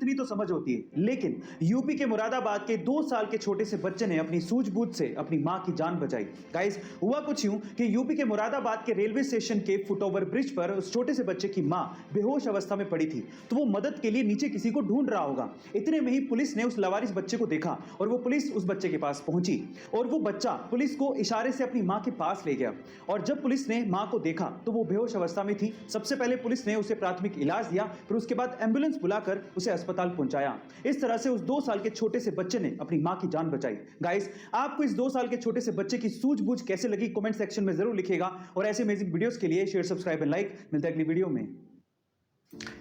इतनी तो समझ होती है। लेकिन यूपी के मुरादाबाद के 2 साल के छोटे से बच्चे ने अपनी सूझबूझ से अपनी मां की जान बचाई। गाइस, हुआ कुछ यूं कि यूपी के मुरादाबाद के रेलवे स्टेशन के फुटओवर ब्रिज पर उस छोटे से बच्चे की मां बेहोश अवस्था में पड़ी थी, तो वो मदद के लिए नीचे किसी को ढूंढ रहा होगा। इतने में ही पुलिस ने उस लवारिस बच्चे को देखा और वो पुलिस उस बच्चे के पास पहुंची और वो बच्चा पुलिस को इशारे से अपनी मां के पास ले गया। और जब पुलिस ने मां को देखा तो वो बेहोश अवस्था में थी। सबसे पहले पुलिस ने उसे प्राथमिक इलाज दिया, फिर उसके बाद एम्बुलेंस बुलाकर उसे अस्पताल पहुंचाया। इस तरह से उस 2 साल के छोटे से बच्चे ने अपनी मां की जान बचाई। गाइस, आपको इस 2 साल के छोटे से बच्चे की सूझबूझ कैसे लगी कमेंट सेक्शन में जरूर लिखिएगा और ऐसे अमेजिंग वीडियोस के लिए शेयर, सब्सक्राइब एंड लाइक। मिलता है अगली वीडियो में।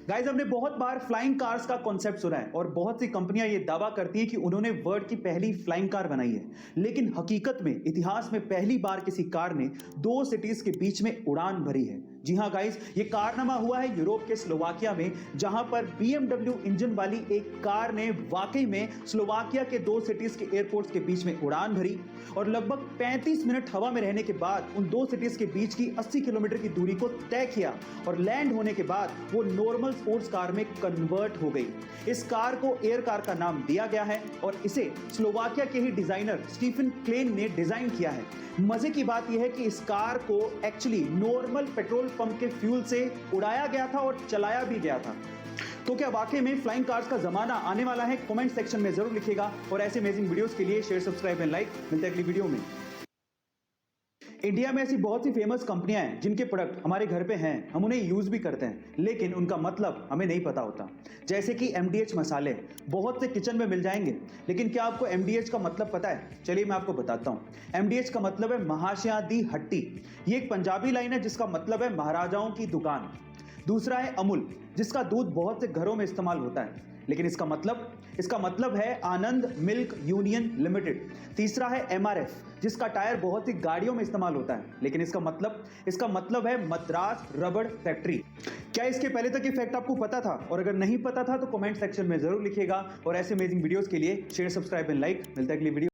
गाइस, हमने बहुत बार फ्लाइंग कार्स का कॉन्सेप्ट सुना है और बहुत सी कंपनियां ये दावा करती है कि उन्होंने वर्ल्ड की पहली फ्लाइंग कार बनाई है, लेकिन हकीकत में इतिहास में पहली बार किसी कार ने 2 सिटीज के बीच में उड़ान भरी है। जी हां गाइस, ये कारनामा हुआ है यूरोप के स्लोवाकिया में, जहां पर BMW इंजन वाली एक कार ने वाकई में स्लोवाकिया के 2 सिटीज के एयरपोर्ट्स के बीच में उड़ान भरी और लगभग 35 मिनट हवा में रहने के बाद उन 2 सिटीज के बीच की 80 किलोमीटर की दूरी को तय किया और लैंड होने के बाद वो नॉर्मल स्पोर्ट्स कार में कन्वर्ट हो गई। इस कार को एयर कार का नाम दिया गया है और इसे स्लोवाकिया के ही डिजाइनर स्टीफन क्लेन ने डिजाइन किया है। मजे की बात यह है कि इस कार को एक्चुअली नॉर्मल पेट्रोल पंप के फ्यूल से उड़ाया गया था और चलाया भी गया था। तो क्या वाकई में फ्लाइंग कार्स का जमाना आने वाला है? कमेंट सेक्शन में जरूर लिखिएगा और ऐसे अमेजिंग वीडियोस के लिए शेयर, सब्सक्राइब एंड लाइक। मिलते हैं अगली वीडियो में। इंडिया में ऐसी बहुत सी फेमस कंपनियां हैं जिनके प्रोडक्ट हमारे घर पे हैं, हम उन्हें यूज भी करते हैं, लेकिन उनका मतलब हमें नहीं पता होता। जैसे कि MDH मसाले बहुत से किचन में मिल जाएंगे, लेकिन क्या आपको MDH का मतलब पता है? चलिए मैं आपको बताता हूं। MDH का मतलब है महाशया दी हट्टी। ये एक पंजाबी लाइन है जिसका मतलब है महाराजाओं की दुकान। दूसरा है अमूल, जिसका दूध बहुत से घरों में इस्तेमाल होता है, लेकिन इसका मतलब है आनंद मिल्क यूनियन लिमिटेड। तीसरा है MRF, जिसका टायर बहुत सी गाड़ियों में इस्तेमाल होता है, लेकिन इसका मतलब है मद्रास रबड़ फैक्ट्री। क्या इसके पहले तक ये फैक्ट आपको पता था? और अगर नहीं पता था तो कमेंट सेक्शन में जरूर लिखिएगा और ऐसे अमेजिंग वीडियोस के लिए शेयर, सब्सक्राइब एंड लाइक। मिलता है अगली वीडियो।